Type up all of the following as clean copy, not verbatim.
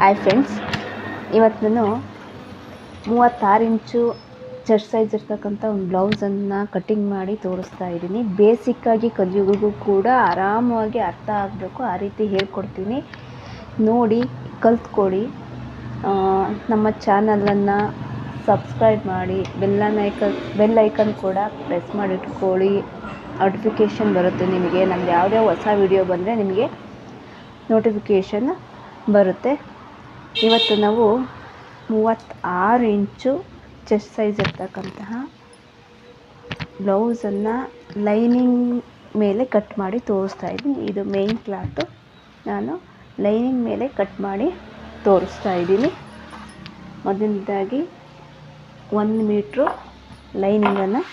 Hi friends, ಇವತ್ತು ನಾನು 36 ಇಂಚು chest size ಇರ್ತಕ್ಕಂಥ ಒಂದು ಬ್ಲೌಸನ್ನು ಕಟ್ಟಿಂಗ್ ಮಾಡಿ ತೋರಿಸ್ತಾ ಇದ್ದೀನಿ. ಬೇಸಿಕ್ಕಾಗಿ ಕಲಿಯೋರಿಗೂ ಕೂಡ ಆರಾಮವಾಗಿ ಅರ್ಥ ಆಗಬೇಕು, ಆ ರೀತಿ ಹೇಳ್ಕೊಡ್ತೀನಿ. ನೋಡಿ ಕಲ್ತ್ಕೊಳ್ಳಿ. ನಮ್ಮ ಚಾನಲನ್ನು ಸಬ್ಸ್ಕ್ರೈಬ್ ಮಾಡಿ, ಬೆಲ್ ಐಕನ್ ಕೂಡ ಪ್ರೆಸ್ ಮಾಡಿಟ್ಕೊಳ್ಳಿ. ನೋಟಿಫಿಕೇಷನ್ ಬರುತ್ತೆ ನಿಮಗೆ. ನಮ್ದು ಯಾವುದೇ ಹೊಸ ವಿಡಿಯೋ ಬಂದರೆ ನಿಮಗೆ ನೋಟಿಫಿಕೇಷನ್ ಬರುತ್ತೆ. ಇವತ್ತು ನಾವು 36 ಇಂಚು ಚೆಸ್ಟ್ ಸೈಜ್ ಇರ್ತಕ್ಕಂತಹ ಬ್ಲೌಸನ್ನು ಲೈನಿಂಗ್ ಮೇಲೆ ಕಟ್ ಮಾಡಿ ತೋರಿಸ್ತಾ ಇದ್ದೀನಿ. ಇದು ಮೇನ್ ಕ್ಲಾತು, ನಾನು ಲೈನಿಂಗ್ ಮೇಲೆ ಕಟ್ ಮಾಡಿ ತೋರಿಸ್ತಾ ಇದ್ದೀನಿ. ಮೊದಲನೇದಾಗಿ 1 ಮೀಟ್ರು ಲೈನಿಂಗನ್ನು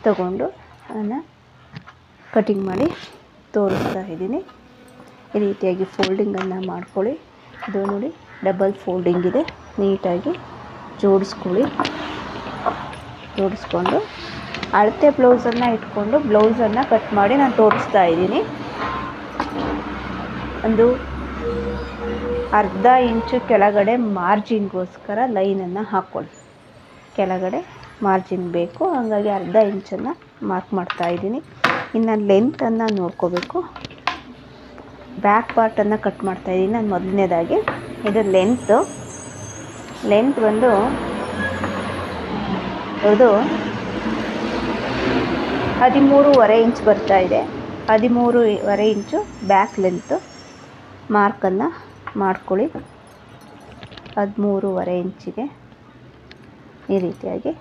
ತಗೊಂಡು ಅದನ್ನು ಕಟಿಂಗ್ ಮಾಡಿ ತೋರಿಸ್ತಾ ಇದ್ದೀನಿ. ಈ ರೀತಿಯಾಗಿ ಫೋಲ್ಡಿಂಗನ್ನು ಮಾಡ್ಕೊಳ್ಳಿ. ಇದು ನೋಡಿ, ಡಬಲ್ ಫೋಲ್ಡಿಂಗ್ ಇದೆ. ನೀಟಾಗಿ ಜೋಡಿಸ್ಕೊಂಡು ಅಳತೆ ಬ್ಲೌಸನ್ನು ಇಟ್ಕೊಂಡು ಬ್ಲೌಸನ್ನು ಕಟ್ ಮಾಡಿ ನಾನು ತೋರಿಸ್ತಾ ಇದ್ದೀನಿ. ಒಂದು ಅರ್ಧ ಇಂಚು ಕೆಳಗಡೆ ಮಾರ್ಜಿನ್ಗೋಸ್ಕರ ಲೈನನ್ನು ಹಾಕ್ಕೊಳ್ಳಿ. ಕೆಳಗಡೆ ಮಾರ್ಜಿನ್ ಬೇಕು, ಹಾಗಾಗಿ ಅರ್ಧ ಇಂಚನ್ನು ಮಾರ್ಕ್ ಮಾಡ್ತಾ ಇದ್ದೀನಿ. ಇನ್ನು ಲೆಂತನ್ನು ನೋಡ್ಕೋಬೇಕು. ಬ್ಯಾಕ್ ಪಾರ್ಟನ್ನು ಕಟ್ ಮಾಡ್ತಾ ಇದ್ದೀನಿ ನಾನು ಮೊದಲನೇದಾಗಿ. ಇದು ಲೆಂತ್ ಬಂದು ಇದು 13.5 ಇಂಚ್ ಬರ್ತಾ ಇದೆ. 13.5 ಇಂಚು ಬ್ಯಾಕ್ ಲೆಂತು ಮಾರ್ಕನ್ನು ಮಾಡ್ಕೊಳ್ಳಿ. 13.5 ಇಂಚಿಗೆ ಈ ರೀತಿಯಾಗಿ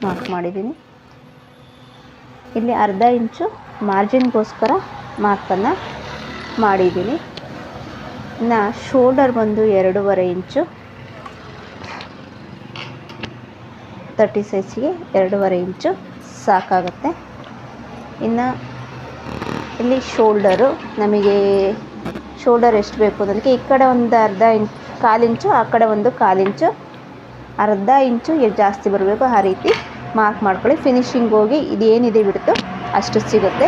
ಮಾರ್ಕ್ ಮಾಡಿದ್ದೀನಿ. ಇಲ್ಲಿ ಅರ್ಧ ಇಂಚು ಮಾರ್ಜಿನ್ಗೋಸ್ಕರ ಮಾರ್ಕನ್ನು ಮಾಡಿದ್ದೀನಿ. ಇನ್ನು ಶೋಲ್ಡರ್ ಬಂದು 2.5 ಇಂಚು, 30 ಸೈಜ್ಗೆ 2.5 ಇಂಚು ಸಾಕಾಗುತ್ತೆ. ಇನ್ನು ಇಲ್ಲಿ ಶೋಲ್ಡರು ನಮಗೆ ಶೋಲ್ಡರ್ ಎಷ್ಟು ಬೇಕು ಅನ್ನೋದಕ್ಕೆ ಈ ಕಡೆ ಒಂದು ಕಾಲು ಇಂಚು, ಆ ಕಡೆ ಒಂದು ಕಾಲು ಇಂಚು, ಅರ್ಧ ಇಂಚು ಜಾಸ್ತಿ ಬರಬೇಕು. ಆ ರೀತಿ ಮಾರ್ಕ್ ಮಾಡ್ಕೊಳ್ಳಿ. ಫಿನಿಶಿಂಗ್ ಹೋಗಿ ಇದೇನಿದೆ ಬಿಡ್ತು ಅಷ್ಟು ಸಿಗುತ್ತೆ.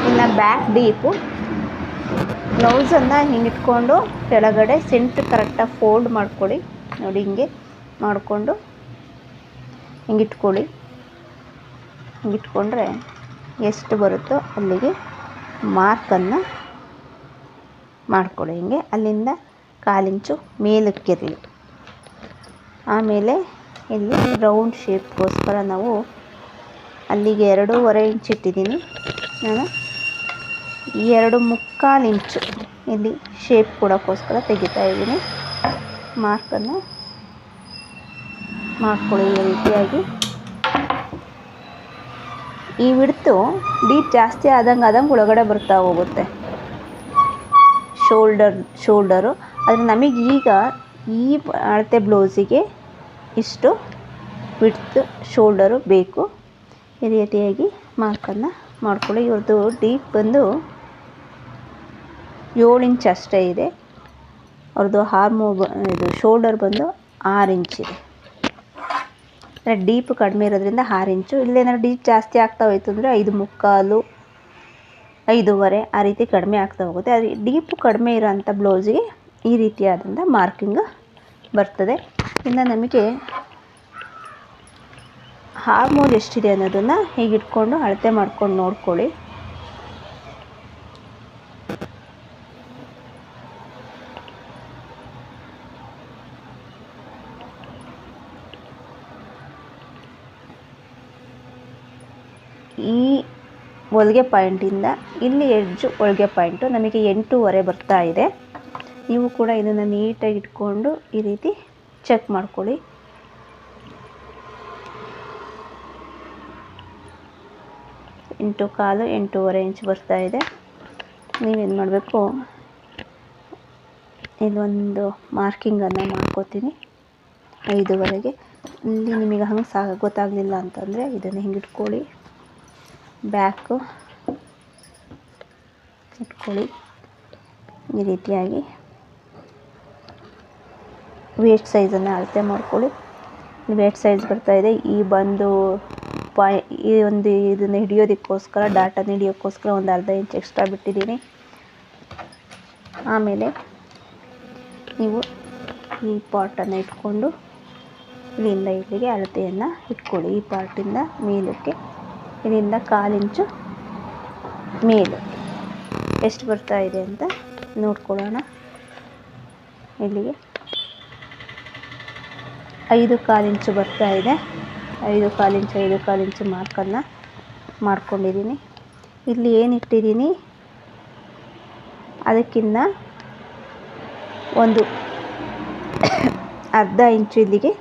ಇನ್ನು ಬ್ಯಾಕ್ ಡೀಪು ಬ್ಲೌಸನ್ನು ಹಿಂಗಿಟ್ಕೊಂಡು ಕೆಳಗಡೆ ಸೆಂಟ್ರ್ ಕರೆಕ್ಟಾಗಿ ಫೋಲ್ಡ್ ಮಾಡ್ಕೊಳ್ಳಿ. ನೋಡಿ, ಹಿಂಗೆ ಮಾಡಿಕೊಂಡು ಹಿಂಗಿಟ್ಕೊಂಡ್ರೆ ಎಷ್ಟು ಬರುತ್ತೋ ಅಲ್ಲಿಗೆ ಮಾರ್ಕನ್ನು ಮಾಡ್ಕೊಳ್ಳಿ. ಹಿಂಗೆ ಅಲ್ಲಿಂದ ಕಾಲಿಂಚು ಮೇಲಕ್ಕಿರಲಿ. ಆಮೇಲೆ ಇಲ್ಲಿ ರೌಂಡ್ ಶೇಪ್ಗೋಸ್ಕರ ನಾವು ಅಲ್ಲಿಗೆ 2.5 ಇಂಚ್ ಇಟ್ಟಿದ್ದೀನಿ. ನಾನು 2.25 ಇಂಚು ಇಲ್ಲಿ ಶೇಪ್ ಕೊಡೋಕ್ಕೋಸ್ಕರ ತೆಗಿತಾ ಇದ್ದೀನಿ. ಮಾರ್ಕನ್ನು ಮಾಡ್ಕೊಳ್ಳಿ ಈ ರೀತಿಯಾಗಿ. ಈ ವಿಡ್ತು ಡೀಪ್ ಜಾಸ್ತಿ ಆದಂಗೆ ಒಳಗಡೆ ಬರ್ತಾ ಹೋಗುತ್ತೆ ಶೋಲ್ಡರು. ಆದರೆ ನಮಗೀಗ ಈ ಅಳತೆ ಬ್ಲೌಸಿಗೆ ಇಷ್ಟು ವಿಡ್ತ್ ಶೋಲ್ಡರು ಬೇಕು. ಈ ರೀತಿಯಾಗಿ ಮಾರ್ಕನ್ನು ಮಾಡ್ಕೊಳ್ಳಿ. ಇವ್ರದ್ದು ಡೀಪ್ ಬಂದು 7 ಇಂಚ್ ಅಷ್ಟೇ ಇದೆ. ಅವ್ರದ್ದು ಇದು ಶೋಲ್ಡರ್ ಬಂದು 6 ಇಂಚಿದೆ. ಅಂದರೆ ಡೀಪ್ ಕಡಿಮೆ ಇರೋದ್ರಿಂದ 6 ಇಂಚು. ಇಲ್ಲೇನಾದ್ರು ಡೀಪ್ ಜಾಸ್ತಿ ಆಗ್ತಾ ಹೋಯ್ತು ಅಂದರೆ 5.25, 5.5 ಆ ರೀತಿ ಕಡಿಮೆ ಆಗ್ತಾ ಹೋಗುತ್ತೆ. ಆದರೆ ಡೀಪು ಕಡಿಮೆ ಇರೋಂಥ ಬ್ಲೌಸಿಗೆ ಈ ರೀತಿಯಾದಂಥ ಮಾರ್ಕಿಂಗ್ ಬರ್ತದೆ. ಇನ್ನು ನಮಗೆ ಹಾರ್ಮೋಲ್ ಎಷ್ಟಿದೆ ಅನ್ನೋದನ್ನು ಹೀಗಿಟ್ಕೊಂಡು ಅಳತೆ ಮಾಡ್ಕೊಂಡು ನೋಡ್ಕೊಳ್ಳಿ. ಈ ಹೊಲಿಗೆ ಪಾಯಿಂಟಿಂದ ಇಲ್ಲಿ ಎಡ್ಜು ಹೊಲಿಗೆ ಪಾಯಿಂಟು ನಮಗೆ 8.5 ಬರ್ತಾ ಇದೆ. ನೀವು ಕೂಡ ಇದನ್ನು ನೀಟಾಗಿ ಇಟ್ಕೊಂಡು ಈ ರೀತಿ ಚೆಕ್ ಮಾಡ್ಕೊಳ್ಳಿ. ಎಂಟು ಕಾಲು 8.5 ಇಂಚ್ ಬರ್ತಾ ಇದೆ. ನೀವೇನು ಮಾಡಬೇಕು, ಇಲ್ಲೊಂದು ಮಾರ್ಕಿಂಗನ್ನು ಮಾಡ್ಕೋತೀನಿ 5.5ಗೆ. ಇಲ್ಲಿ ನಿಮಗೆ ಹಂಗೆ ಗೊತ್ತಾಗಲಿಲ್ಲ ಅಂತಂದರೆ ಇದನ್ನು ಹಿಂಗೆ ಇಟ್ಕೊಳ್ಳಿ, ಬ್ಯಾಕು ಇಟ್ಕೊಳ್ಳಿ. ಈ ರೀತಿಯಾಗಿ ವೇಸ್ಟ್ ಸೈಜನ್ನು ಅಳತೆ ಮಾಡ್ಕೊಳ್ಳಿ. ವೇಸ್ಟ್ ಸೈಜ್ ಬರ್ತಾಯಿದೆ. ಈ ಬಂದು ಈ ಒಂದು ಇದನ್ನು ಹಿಡಿಯೋದಕ್ಕೋಸ್ಕರ ಡಾಟನ್ನು ಹಿಡಿಯೋಕ್ಕೋಸ್ಕರ ಒಂದು ಅರ್ಧ ಇಂಚ್ ಎಕ್ಸ್ಟ್ರಾ ಬಿಟ್ಟಿದ್ದೀನಿ. ಆಮೇಲೆ ನೀವು ಈ ಪಾಟನ್ನು ಇಟ್ಕೊಂಡು ಇಲ್ಲಿಂದ ಇಲ್ಲಿಗೆ ಅಳತೆಯನ್ನು ಇಟ್ಕೊಳ್ಳಿ. ಈ ಪಾರ್ಟಿಂದ ಮೇಲಕ್ಕೆ ಇಲ್ಲಿಂದ 1/4 ಇಂಚು ಮೇಲೆ ಎಷ್ಟು ಬರ್ತಾ ಇದೆ ಅಂತ ನೋಡ್ಕೊಳ್ಳೋಣ. ಇಲ್ಲಿಗೆ 5/4 ಇಂಚು ಬರ್ತಾ ಇದೆ. 5/4 ಇಂಚು ಮಾರ್ಕನ್ನು ಮಾಡ್ಕೊಂಡಿದ್ದೀನಿ. ಇಲ್ಲಿ ಏನು ಇಟ್ಟಿದ್ದೀನಿ ಅದಕ್ಕಿಂತ ಒಂದು ಅರ್ಧ ಇಂಚು ಇಲ್ಲಿಗೆ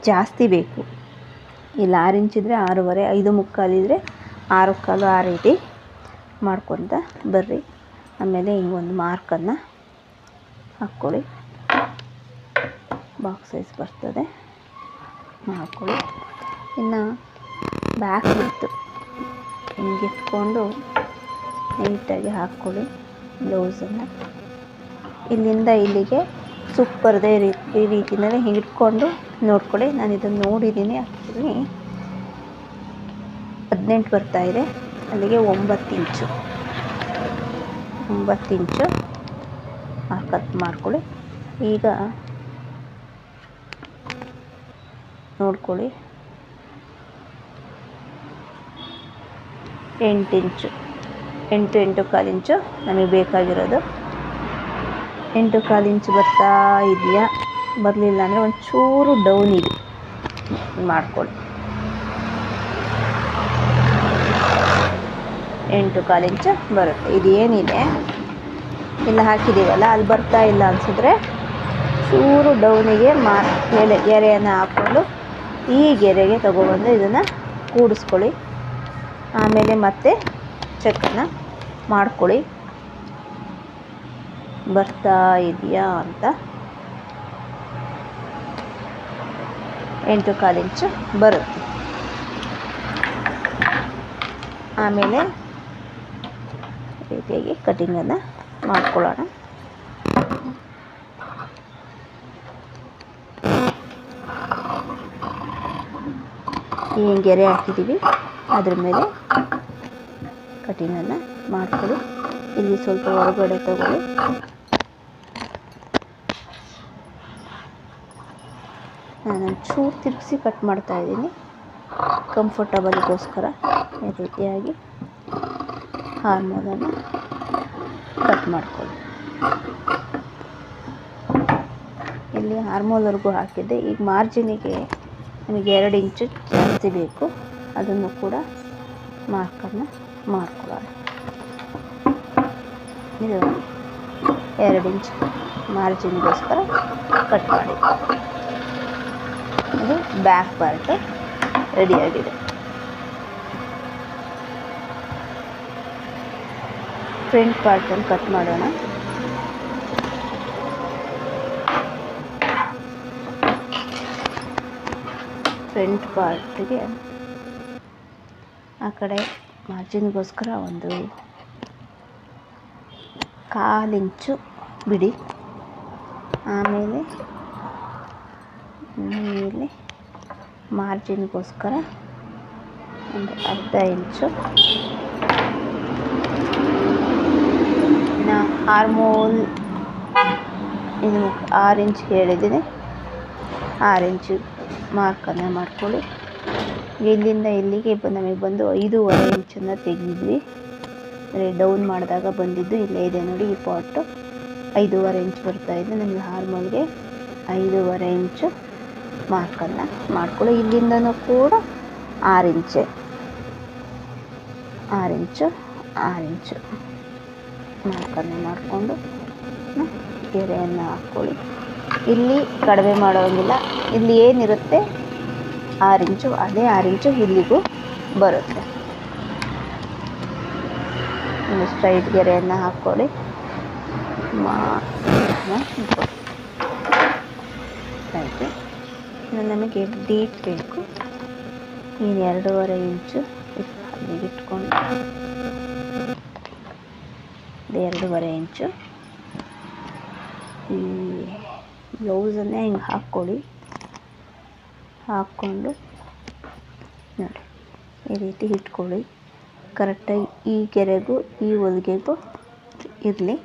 ಜಾಸ್ತಿ ಬೇಕು. ಇಲ್ಲಿ 6 ಇಂಚಿದ್ರೆ 6.5, 5/4 ಇದ್ದರೆ 6/4, ಆ ರೀತಿ ಮಾಡ್ಕೊತ ಬರ್ರಿ. ಆಮೇಲೆ ಹಿಂಗೊಂದು ಮಾರ್ಕನ್ನು ಹಾಕ್ಕೊಳ್ಳಿ. ಬಾಕ್ಸ್ ಸೈಜ್ ಬರ್ತದೆ, ಮಾಡ್ಕೊಳ್ಳಿ. ಇನ್ನು ಬ್ಯಾಕ್ ಬಿಟ್ಟು ಹಿಂಗೆ ಇಟ್ಕೊಂಡು ನೀಟಾಗಿ ಹಾಕ್ಕೊಳ್ಳಿ ಬ್ಲೌಸನ್ನು. ಇಲ್ಲಿಂದ ಇಲ್ಲಿಗೆ ಸೂಪರ್ದೇ ಈ ರೀತಿಯಲ್ಲೇ ಹಿಂಗೆ ಇಟ್ಕೊಂಡು ನೋಡ್ಕೊಳ್ಳಿ. ನಾನು ಇದನ್ನು ನೋಡಿದ್ದೀನಿ. ಆ್ಯಕ್ಚುಲಿ 18 ಬರ್ತಾ ಇದೆ, ಅಲ್ಲಿಗೆ 9 ಇಂಚು ಕಟ್ ಮಾಡ್ಕೊಳ್ಳಿ. ಈಗ ನೋಡ್ಕೊಳ್ಳಿ 8 ಇಂಚು 8.25 ಇಂಚು ನಮಗೆ ಬೇಕಾಗಿರೋದು. 8.25 ಇಂಚು ಬರ್ತಾ ಇದೆಯಾ? ಬರಲಿಲ್ಲ ಅಂದರೆ ಒಂಚೂರು ಡೌನ್ ಇದೆ ಮಾಡ್ಕೊಳ್ಳಿ. 8.25 ಇಂಚು ಬರುತ್ತೆ. ಇದು ಏನಿದೆ ಇಲ್ಲ ಹಾಕಿದ್ದೀವಲ್ಲ ಅಲ್ಲಿ ಬರ್ತಾ ಇಲ್ಲ ಅನಿಸಿದ್ರೆ ಚೂರು ಡೌನಿಗೆ ಮೇಲೆ ಗೆರೆಯನ್ನು ಹಾಕ್ಕೊಂಡು ಈ ಗೆರೆಗೆ ತಗೊಬಂದು ಇದನ್ನು ಕೂಡಿಸ್ಕೊಳ್ಳಿ. ಆಮೇಲೆ ಮತ್ತೆ ಚೆಕ್ಕನ್ನು ಮಾಡ್ಕೊಳ್ಳಿ ಬರ್ತಾ ಇದೆಯಾ ಅಂತ. 8.25 ಇಂಚು ಬರುತ್ತೆ. ಆಮೇಲೆ ರೀತಿಯಾಗಿ ಕಟಿಂಗನ್ನು ಮಾಡ್ಕೊಳ್ಳೋಣ. ಏನು ಗೆರೆ ಹಾಕಿದ್ದೀವಿ ಅದ್ರ ಮೇಲೆ ಕಟಿಂಗನ್ನು ಮಾಡ್ಕೊಳ್ಳಿ. ಇಲ್ಲಿ ಸ್ವಲ್ಪ ಹೊರಗಡೆ ತಗೊಳ್ಳಿ. ನಾನು ಚೂರು ತಿರುಗಿಸಿ ಕಟ್ ಮಾಡ್ತಾ ಇದ್ದೀನಿ ಕಂಫರ್ಟಬಲ್ಗೋಸ್ಕರ. ಈ ರೀತಿಯಾಗಿ ಹಾರ್ಮೋನನ್ನು ಕಟ್ ಮಾಡ್ಕೊಳ್ಳಿ. ಇಲ್ಲಿ ಹಾರ್ಮೋಲ್ವರೆಗೂ ಹಾಕಿದ್ದೆ. ಈಗ ಮಾರ್ಜಿನಿಗೆ ನಮಗೆ 2 ಇಂಚು ಜಾಸ್ತಿ ಬೇಕು, ಅದನ್ನು ಕೂಡ ಮಾರ್ಕನ್ನು ಮಾಡ್ಕೊಳ್ಳೋಣ. ಇದು 2 ಇಂಚ್ ಮಾರ್ಜಿನ್ಗೋಸ್ಕರ ಕಟ್ ಮಾಡಿ. ಇದು ಬ್ಯಾಕ್ ಪಾರ್ಟ್ ರೆಡಿಯಾಗಿದೆ. ಫ್ರಂಟ್ ಪಾರ್ಟನ್ನು ಕಟ್ ಮಾಡೋಣ. ಫ್ರಂಟ್ ಪಾರ್ಟಿಗೆ ಆ ಕಡೆ ಮಾರ್ಜಿನ್ಗೋಸ್ಕರ ಒಂದು 1/4 ಇಂಚು ಬಿಡಿ. ಆಮೇಲೆ ಮೇಲೆ ಮಾರ್ಜಿನ್ಗೋಸ್ಕರ ಒಂದು ಅರ್ಧ ಇಂಚು. ಆರ್ಮೋಲ್ ಇದು 6 ಇಂಚ್ ಹೇಳಿದ್ದೀನಿ, 6 ಇಂಚು ಮಾರ್ಕನ್ನು ಮಾಡ್ಕೊಳ್ಳಿ. ಇಲ್ಲಿಂದ ಇಲ್ಲಿಗೆ ನಮಗೆ ಬಂದು 5.25 ಇಂಚನ್ನು ತೆಗೆದಿದ್ವಿ. ಡೌನ್ ಮಾಡಿದಾಗ ಬಂದಿದ್ದು ಇಲ್ಲೇ ಇದೆ ನೋಡಿ. ಈ ಪಾಟು 5.25 ಇಂಚ್ ಬರ್ತಾಯಿದೆ. ನಮಗೆ ಹಾರ್ಮೋಲ್ಗೆ 5.25 ಇಂಚು ಮಾರ್ಕನ್ನು ಮಾಡ್ಕೊಳ್ಳಿ. ಇಲ್ಲಿಂದನೂ ಕೂಡ 6 ಇಂಚು ಮಾರ್ಕನ್ನು ಮಾಡಿಕೊಂಡು ಗೆರೆಯನ್ನು ಹಾಕ್ಕೊಳ್ಳಿ. ಇಲ್ಲಿ ಕಡಿಮೆ ಮಾಡೋಂಗಿಲ್ಲ. ಇಲ್ಲಿ ಏನಿರುತ್ತೆ 6 ಇಂಚು, ಅದೇ 6 ಇಂಚು ಇಲ್ಲಿಗೂ ಬರುತ್ತೆ. ಒಂದು ಸ್ಟ್ರೈಟ್ ಗೆರೆಯನ್ನು ಹಾಕ್ಕೊಳ್ಳಿ. ಆಯಿತು. ನಮಗೆ ಡೀಪ್ ಬೇಕು. ನೀನು 2.25 ಇಂಚು ಅಲ್ಲಿಗೆ ಇಟ್ಕೊಂಡು 2.25 ಇಂಚು ಈ ಬ್ಲೌಸನ್ನೇ ಹಿಂಗೆ ಹಾಕ್ಕೊಳ್ಳಿ. ಹಾಕ್ಕೊಂಡು ನೋಡಿ ಈ ರೀತಿ ಇಟ್ಕೊಳ್ಳಿ. ಕರೆಕ್ಟಾಗಿ ಈ ಗೆರೆಗೂ ಈ ಹೊಲಿಗೆಗೂ ಇರಲಿ.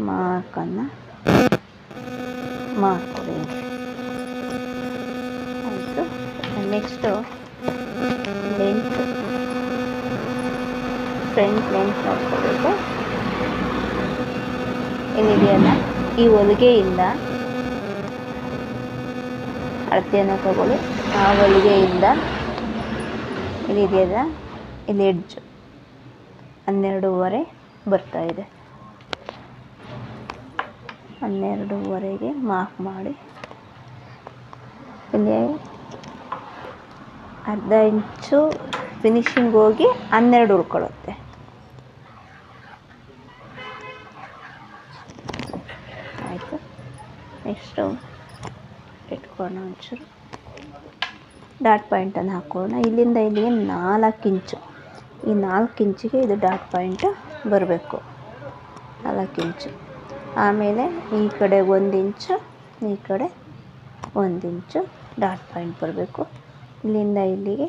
ಮಾರ್ಕನ್ನು ಮಾಡ್ಕೊಳ್ಳಿ. ಆಯಿತು. ನೆಕ್ಸ್ಟು ಲೆಂತ್, ಫ್ರಂಟ್ ಲೆಂತ್ ನೋಡ್ಕೋಬೇಕು. ಏನಿದೆಯಲ್ಲ ಈ ಹೊಲಿಗೆಯಿಂದ ಅಳತೆಯನ್ನು ತಗೊಳ್ಳಿ. ಆ ಹೊಲಿಗೆಯಿಂದ ಇಲ್ಲಿದೆಯಲ್ಲ ಇಲ್ಲಿ ಎಡ್ಜ್ 12.5 ಬರ್ತಾಯಿದೆ. 12.5ಗೆ ಮಾರ್ಕ್ ಮಾಡಿ ಇಲ್ಲಿ ಅರ್ಧ ಇಂಚು ಫಿನಿಶಿಂಗ್ ಹೋಗಿ 12 ಉಳ್ಕೊಳ್ಳುತ್ತೆ. ಆಯಿತು. ನೆಕ್ಸ್ಟು ಇಟ್ಕೊಳ್ಳೋಣ. ಒಂಚೂರು ಡಾಟ್ ಪಾಯಿಂಟನ್ನು ಹಾಕೋಣ. ಇಲ್ಲಿಂದ ಇಲ್ಲಿಗೆ 4 ಇಂಚು. ಈ 4 ಇಂಚಿಗೆ ಇದು ಡಾಟ್ ಪಾಯಿಂಟ್ ಬರಬೇಕು. 4 ಇಂಚು. ಆಮೇಲೆ ಈ ಕಡೆ 1 ಇಂಚು, ಈ ಕಡೆ 1 ಇಂಚು ಡಾಟ್ ಪಾಯಿಂಟ್ ಬರಬೇಕು. ಇಲ್ಲಿಂದ ಇಲ್ಲಿಗೆ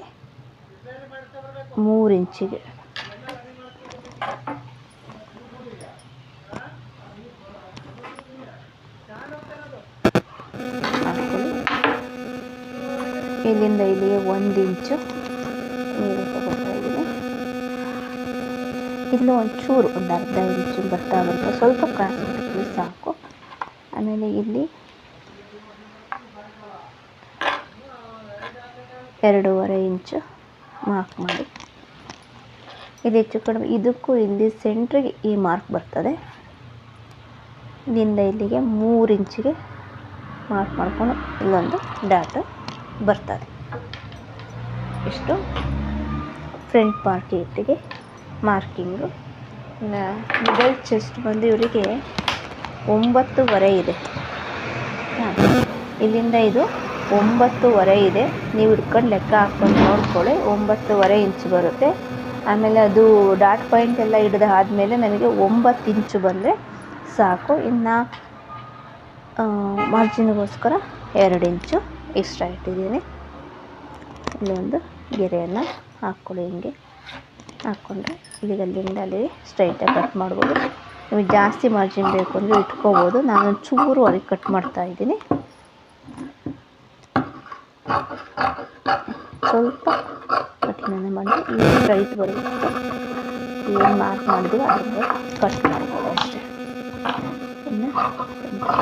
3 ಇಂಚಿಗೆ ಹಾಕ್ಕೊಳ್ಳಿ. ಇಲ್ಲಿಂದ ಇಲ್ಲಿಗೆ 1 ಇಂಚು ನೀರು ತಗೊಳ್ತಾ ಇದ್ದೀನಿ. ಇಲ್ಲೂ ಒಂಚೂರು ಒಂದು ಅರ್ಧ ಇಂಚು ಬರ್ತಾ ಸ್ವಲ್ಪ ಕ್ರಾಸ್ ಇಟ್ಟು ಸಾಕು. ಆಮೇಲೆ ಇಲ್ಲಿ 2.5 ಇಂಚು ಮಾರ್ಕ್ ಮಾಡಿ. ಇದು ಹೆಚ್ಚು ಕಡಿಮೆ ಇದಕ್ಕೂ ಇಲ್ಲಿ ಸೆಂಟ್ರಿಗೆ ಈ ಮಾರ್ಕ್ ಬರ್ತದೆ. ಇಲ್ಲಿಂದ ಇಲ್ಲಿಗೆ 3 ಇಂಚಿಗೆ ಮಾರ್ಕ್ ಮಾಡಿಕೊಂಡು ಇಲ್ಲೊಂದು ಡಾಟ್ ಬರ್ತದೆ. ಇಷ್ಟು ಫ್ರಂಟ್ ಪಾರ್ಟಿಗೆ ಮಾರ್ಕಿಂಗು. ಮಿಡಲ್ ಚೆಸ್ಟ್ ಬಂದು ಇವರಿಗೆ 9.5 ಇದೆ. ಇಲ್ಲಿಂದ ಇದು 9.5 ಇದೆ. ನೀವು ಹಿಡ್ಕೊಂಡು ಲೆಕ್ಕ ಹಾಕ್ಕೊಂಡು ನೋಡ್ಕೊಳ್ಳಿ. 9.5 ಇಂಚು ಬರುತ್ತೆ. ಆಮೇಲೆ ಅದು ಡಾಟ್ ಪಾಯಿಂಟ್ ಎಲ್ಲ ಹಿಡಿದು ಆದಮೇಲೆ ನನಗೆ 9 ಇಂಚು ಬಂದರೆ ಸಾಕು. ಇನ್ನು ಮಾರ್ಜಿನ್ಗೋಸ್ಕರ 2 ಇಂಚು ಎಕ್ಸ್ಟ್ರಾ ಇಟ್ಟಿದ್ದೀನಿ. ಇಲ್ಲೊಂದು ಗೆರೆಯನ್ನು ಹಾಕ್ಕೊಳ್ಳಿ. ಹಿಂಗೆ ಹಾಕ್ಕೊಂಡ್ರೆ ಇಲ್ಲಿಗೆ ಅಲ್ಲಿಂದ ಅಲ್ಲಿ ಸ್ಟ್ರೈಟಾಗಿ ಕಟ್ ಮಾಡ್ಬೋದು. ನಿಮಗೆ ಜಾಸ್ತಿ ಮಾರ್ಜಿನ್ ಬೇಕು ಅಂದರೆ ಇಟ್ಕೋಬೋದು. ನಾನು ಚೂರು ಅಲ್ಲಿ ಕಟ್ ಮಾಡ್ತಾಯಿದ್ದೀನಿ. ಸ್ವಲ್ಪ ಕಠಿಣನೆ ಮಾಡಿ ಈ ಸ್ಟ್ರೈಟ್ ಬರುತ್ತೆ. ಏನು ಮಾರ್ಕ್ ಮಾಡಿದ್ವಿ ಅದರಿಂದ ಕಟ್ ಮಾಡ್ಬೋದು ಅಷ್ಟೇ. ಇನ್ನು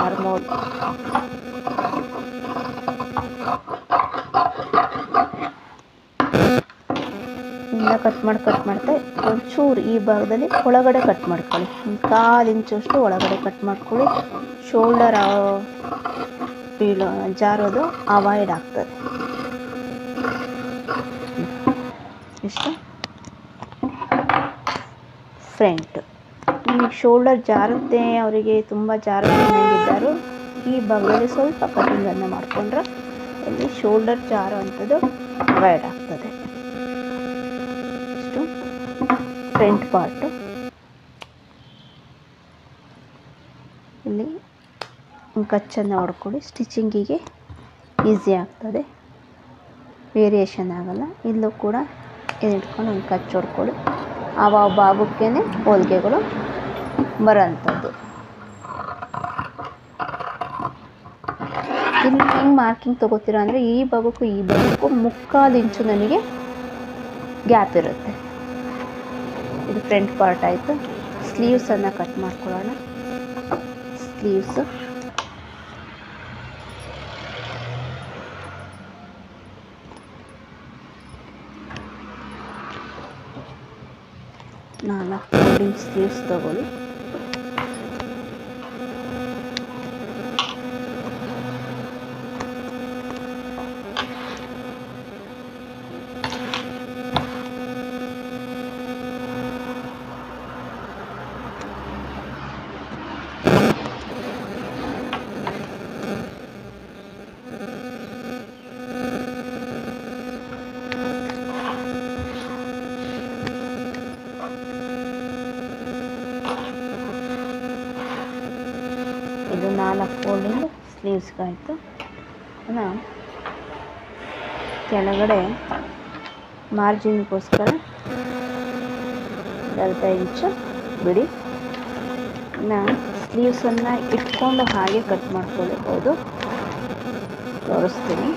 ಆರ್ಮೋಲ್ ಇಂದ ಕಟ್ ಮಾಡ್ತಾ ಒಂಚೂರು ಈ ಭಾಗದಲ್ಲಿ ಒಳಗಡೆ ಕಟ್ ಮಾಡ್ಕೊಳ್ಳಿ. ಒಂದು 1/4 ಇಂಚಷ್ಟು ಒಳಗಡೆ ಕಟ್ ಮಾಡ್ಕೊಳ್ಳಿ. ಶೋಲ್ಡರ್ ಜಾರೋದು ಅವಾಯ್ಡ್ ಆಗ್ತದೆ. ಇಷ್ಟು ಫ್ರಂಟ್. ಈ ಶೋಲ್ಡರ್ ಜಾರುತ್ತೆ, ಅವರಿಗೆ ತುಂಬ ಜಾರದಿದ್ದಾರು ಈ ಭಾಗದಲ್ಲಿ ಸ್ವಲ್ಪ ಕಟಿಂಗನ್ನು ಮಾಡಿಕೊಂಡ್ರೆ ಇಲ್ಲಿ ಶೋಲ್ಡರ್ ಜಾರೋ ಅಂಥದ್ದು ಅವಾಯ್ಡ್ ಆಗ್ತದೆ. ಇಷ್ಟು ಫ್ರಂಟ್ ಪಾರ್ಟು. ಇಲ್ಲಿ ಕಚ್ಚನ್ನು ಹೊಡ್ಕೊಳ್ಳಿ. ಸ್ಟಿಚಿಂಗಿಗೆ ಈಸಿ ಆಗ್ತದೆ, ವೇರಿಯೇಷನ್ ಆಗಲ್ಲ. ಇಲ್ಲೂ ಕೂಡ ಇಟ್ಕೊಂಡು ಒಂದು ಕಚ್ಚು ಹೊಡ್ಕೊಳ್ಳಿ. ಆವ ಭಾಗಕ್ಕೇ ಹೊಲಿಗೆಗಳು ಬರೋಂಥದ್ದು. ಇಲ್ಲಿ ಹೆಂಗೆ ಮಾರ್ಕಿಂಗ್ ತೊಗೋತೀರಾ ಅಂದರೆ ಈ ಭಾಗಕ್ಕೂ 3/4 ಇಂಚು ನನಗೆ ಗ್ಯಾಪ್ ಇರುತ್ತೆ. ಇದು ಫ್ರಂಟ್ ಪಾರ್ಟ್ ಆಯಿತು. ಸ್ಲೀವ್ಸನ್ನು ಕಟ್ ಮಾಡ್ಕೊಳ್ಳೋಣ. ಸ್ಲೀವ್ಸು ನಾನು ಫೋಲ್ಡಿಂಗ್ ಸ್ಲೀವ್ಸ್ ತಗೊಳ್ಳಿ. ಇದು 4 ಫೋಲ್ಡಿಂಗ್ ಸ್ಲೀವ್ಸ್ಗಾಯಿತು. ಕೆಳಗಡೆ ಮಾರ್ಜಿನ್ಗೋಸ್ಕರ ಅರ್ಧ ಇಂಚು ಬಿಡಿ. ಇನ್ನು ಸ್ಲೀವ್ಸನ್ನು ಇಟ್ಕೊಂಡು ಹಾಗೆ ಕಟ್ ಮಾಡ್ಕೊಳ್ಬೋದು. ತೋರಿಸ್ತೀನಿ.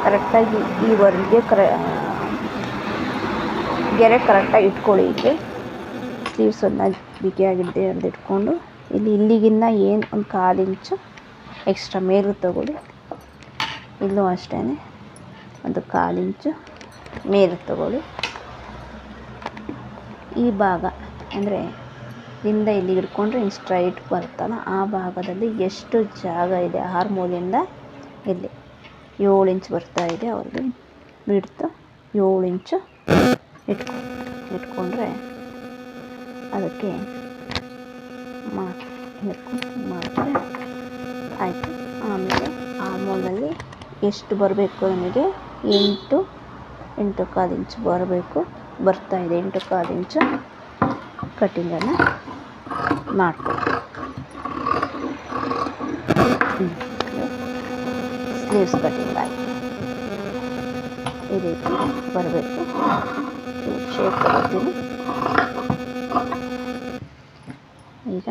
ಕರೆಕ್ಟಾಗಿ ಈ ವರ್ಗೆ ಗೆರೆ ಕರೆಕ್ಟಾಗಿ ಇಟ್ಕೊಳ್ಳಿ. ಹೀಗೆ ಸ್ಲೀವ್ಸನ್ನು ಬಿಗಿಯಾಗಿದ್ದೆ ಅಂತ ಇಟ್ಕೊಂಡು ಇಲ್ಲಿಗಿನ್ನ ಏನು ಒಂದು 1/4 ಇಂಚು ಎಕ್ಸ್ಟ್ರಾ ಮೇಲೂ ತಗೊಳ್ಳಿ. ಇಲ್ಲೂ ಅಷ್ಟೇ ಒಂದು 1/4 ಇಂಚು ಮೇಲೆ ತಗೊಳ್ಳಿ. ಈ ಭಾಗ ಅಂದರೆ ಇಲ್ಲಿಂದ ಇಲ್ಲಿಗೆ ಹಿಡ್ಕೊಂಡ್ರೆ ಇನ್ನು ಸ್ಟ್ರೈಟ್ ಬರ್ತಲ್ಲ, ಆ ಭಾಗದಲ್ಲಿ ಎಷ್ಟು ಜಾಗ ಇದೆ ಆರ್ಮೋಲಿಂದ ಇಲ್ಲಿ 7 ಇಂಚ್ ಬರ್ತಾ ಇದೆ. ಅವ್ರಿಗೆ ಬಿಡ್ತು 7 ಇಂಚು ಇಟ್ಕೊಂಡ್ರೆ ಅದಕ್ಕೆ ಮಾಡಿದ್ರೆ ಆಯಿತು. ಆಮೇಲೆ ಆರ್ಮೋಲಲ್ಲಿ ಎಷ್ಟು ಬರಬೇಕು ನಮಗೆ 8.25 ಇಂಚು ಬರ್ತಾ ಇದೆ. 8.25 ಇಂಚು ಕಟ್ಟಿಂಗನ್ನು ಮಾಡ್ಕೊಳ್ಳಿ. ಸ್ಲೀವ್ಸ್ ಕಟ್ಟಿಂಗ್ ಆಯಿತು. ಈ ರೀತಿ ಬರಬೇಕು. ಶೇಪ್ ತಗೋತೀನಿ. ಈಗ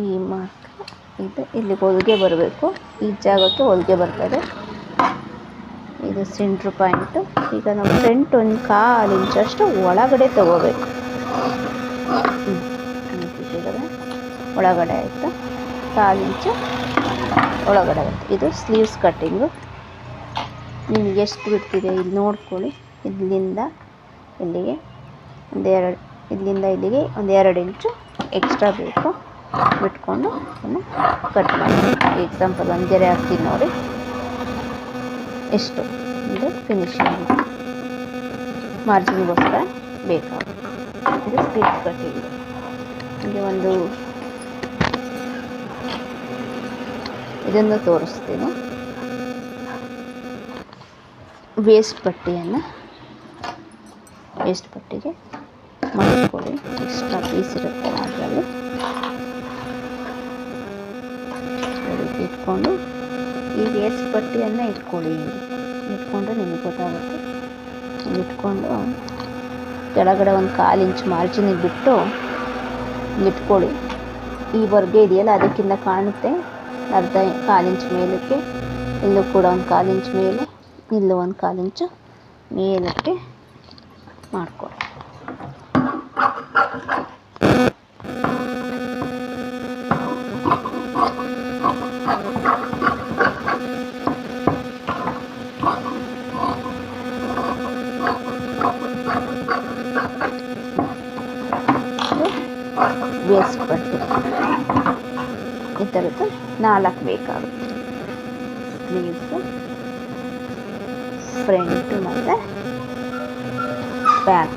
ಈ ಮಾರ್ಕ್ ಇದು ಇಲ್ಲಿಗೆ ಹೊಲಿಗೆ ಬರಬೇಕು. ಈ ಜಾಗಕ್ಕೆ ಹೊಲಿಗೆ ಬರ್ತದೆ. ಇದು ಸೆಂಟ್ರ್ ಪಾಯಿಂಟು. ಈಗ ನಾವು ಫ್ರಂಟ್ ಒಂದು 1/4 ಇಂಚಷ್ಟು ಒಳಗಡೆ ತಗೋಬೇಕು. ಒಳಗಡೆ ಆಯಿತು. 1/4 ಇಂಚು ಒಳಗಡೆ ಆಯಿತು. ಇದು ಸ್ಲೀವ್ಸ್ ಕಟ್ಟಿಂಗು. ನಿಮಗೆ ಎಷ್ಟು ಬಿಡ್ತಿದೆ ಇಲ್ಲಿ ನೋಡ್ಕೊಳ್ಳಿ. ಇಲ್ಲಿಂದ ಇಲ್ಲಿಗೆ ಇಲ್ಲಿಂದ ಇಲ್ಲಿಗೆ ಒಂದು 2 ಇಂಚು ಎಕ್ಸ್ಟ್ರಾ ಬೇಕು. ಬಿಟ್ಕೊಂಡು ಅದನ್ನು ಕಟ್ ಮಾಡಿ. ಎಕ್ಸಾಂಪಲ್ ಒಂದು ಗೆರೆ ಹಾಕ್ತೀನಿ ನೋಡಿ. ಎಷ್ಟು ಇದು ಫಿನಿಶಿಂಗ್ ಮಾರ್ಜಿನ್ಗೋಸ್ಕರ ಬೇಕಾಗುತ್ತೆ. ಇದು ಸ್ಲೀವ್ಸ್ ಕಟ್ಟಿಂಗ್. ಹೀಗೆ ಒಂದು ಇದನ್ನು ತೋರಿಸ್ತೀನಿ. ವೇಸ್ಟ್ ಪಟ್ಟಿಗೆ ಮಾಡಿಕೊಳ್ಳಿ. ಎಕ್ಸ್ಟ್ರಾ ಪೀಸ್ ಇರುತ್ತೆ ಅದರಲ್ಲಿ ಇಟ್ಕೊಂಡು ಈ ವೇಸ್ಟ್ ಪಟ್ಟಿಯನ್ನು ಇಟ್ಕೊಂಡ್ರೆ ನಿಮಗೆ ಗೊತ್ತಾಗುತ್ತೆ. ಇಟ್ಕೊಂಡು ಕೆಳಗಡೆ ಒಂದು 1/4 ಇಂಚ್ ಮಾರ್ಜಿನಿಗೆ ಬಿಟ್ಟು ಇಟ್ಕೊಳ್ಳಿ. ಈ ವರ್ಗೆ ಇದೆಯಲ್ಲ ಅದಕ್ಕಿಂತ ಕಾಣುತ್ತೆ. 1/4 ಇಂಚ್ ಮೇಲಕ್ಕೆ, ಇಲ್ಲೂ ಕೂಡ ಒಂದು 1/4 ಇಂಚ್ ಮೇಲೆ, ಇಲ್ಲೂ ಒಂದು 1/4 ಇಂಚು ಮೇಲಕ್ಕೆ ಮಾಡ್ಕೊಳ್ಳಿ. ವೇಸ್ಟ್ ಪಟ್ಟಿ ಈ ಥರದ್ದು 4 ಬೇಕಾಗುತ್ತೆ. ಸ್ಲೀವ್ಸು, ಫ್ರಂಟು ಮತ್ತು ಬ್ಯಾಕ್.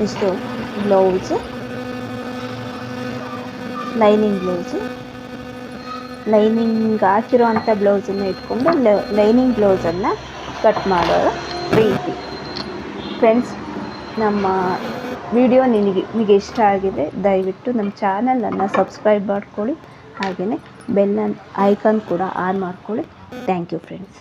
ಇಷ್ಟು ಬ್ಲೌಸು, ಲೈನಿಂಗ್ ಹಾಕಿರೋ ಅಂಥ ಬ್ಲೌಸನ್ನು ಇಟ್ಕೊಂಡು ಲೈನಿಂಗ್ ಬ್ಲೌಸನ್ನು ಕಟ್ ಮಾಡೋ ರೀತಿ. ಫ್ರೆಂಡ್ಸ್, ನಮ್ಮ ವಿಡಿಯೋ ನಿಮಗೆ ಇಷ್ಟ ಆಗಿದೆ ದಯವಿಟ್ಟು ನಮ್ಮ ಚಾನಲನ್ನು ಸಬ್ಸ್ಕ್ರೈಬ್ ಮಾಡ್ಕೊಳ್ಳಿ. ಹಾಗೆಯೇ ಬೆಲ್ ಐಕಾನ್ ಕೂಡ ಆನ್ ಮಾಡ್ಕೊಳ್ಳಿ. Thank you friends.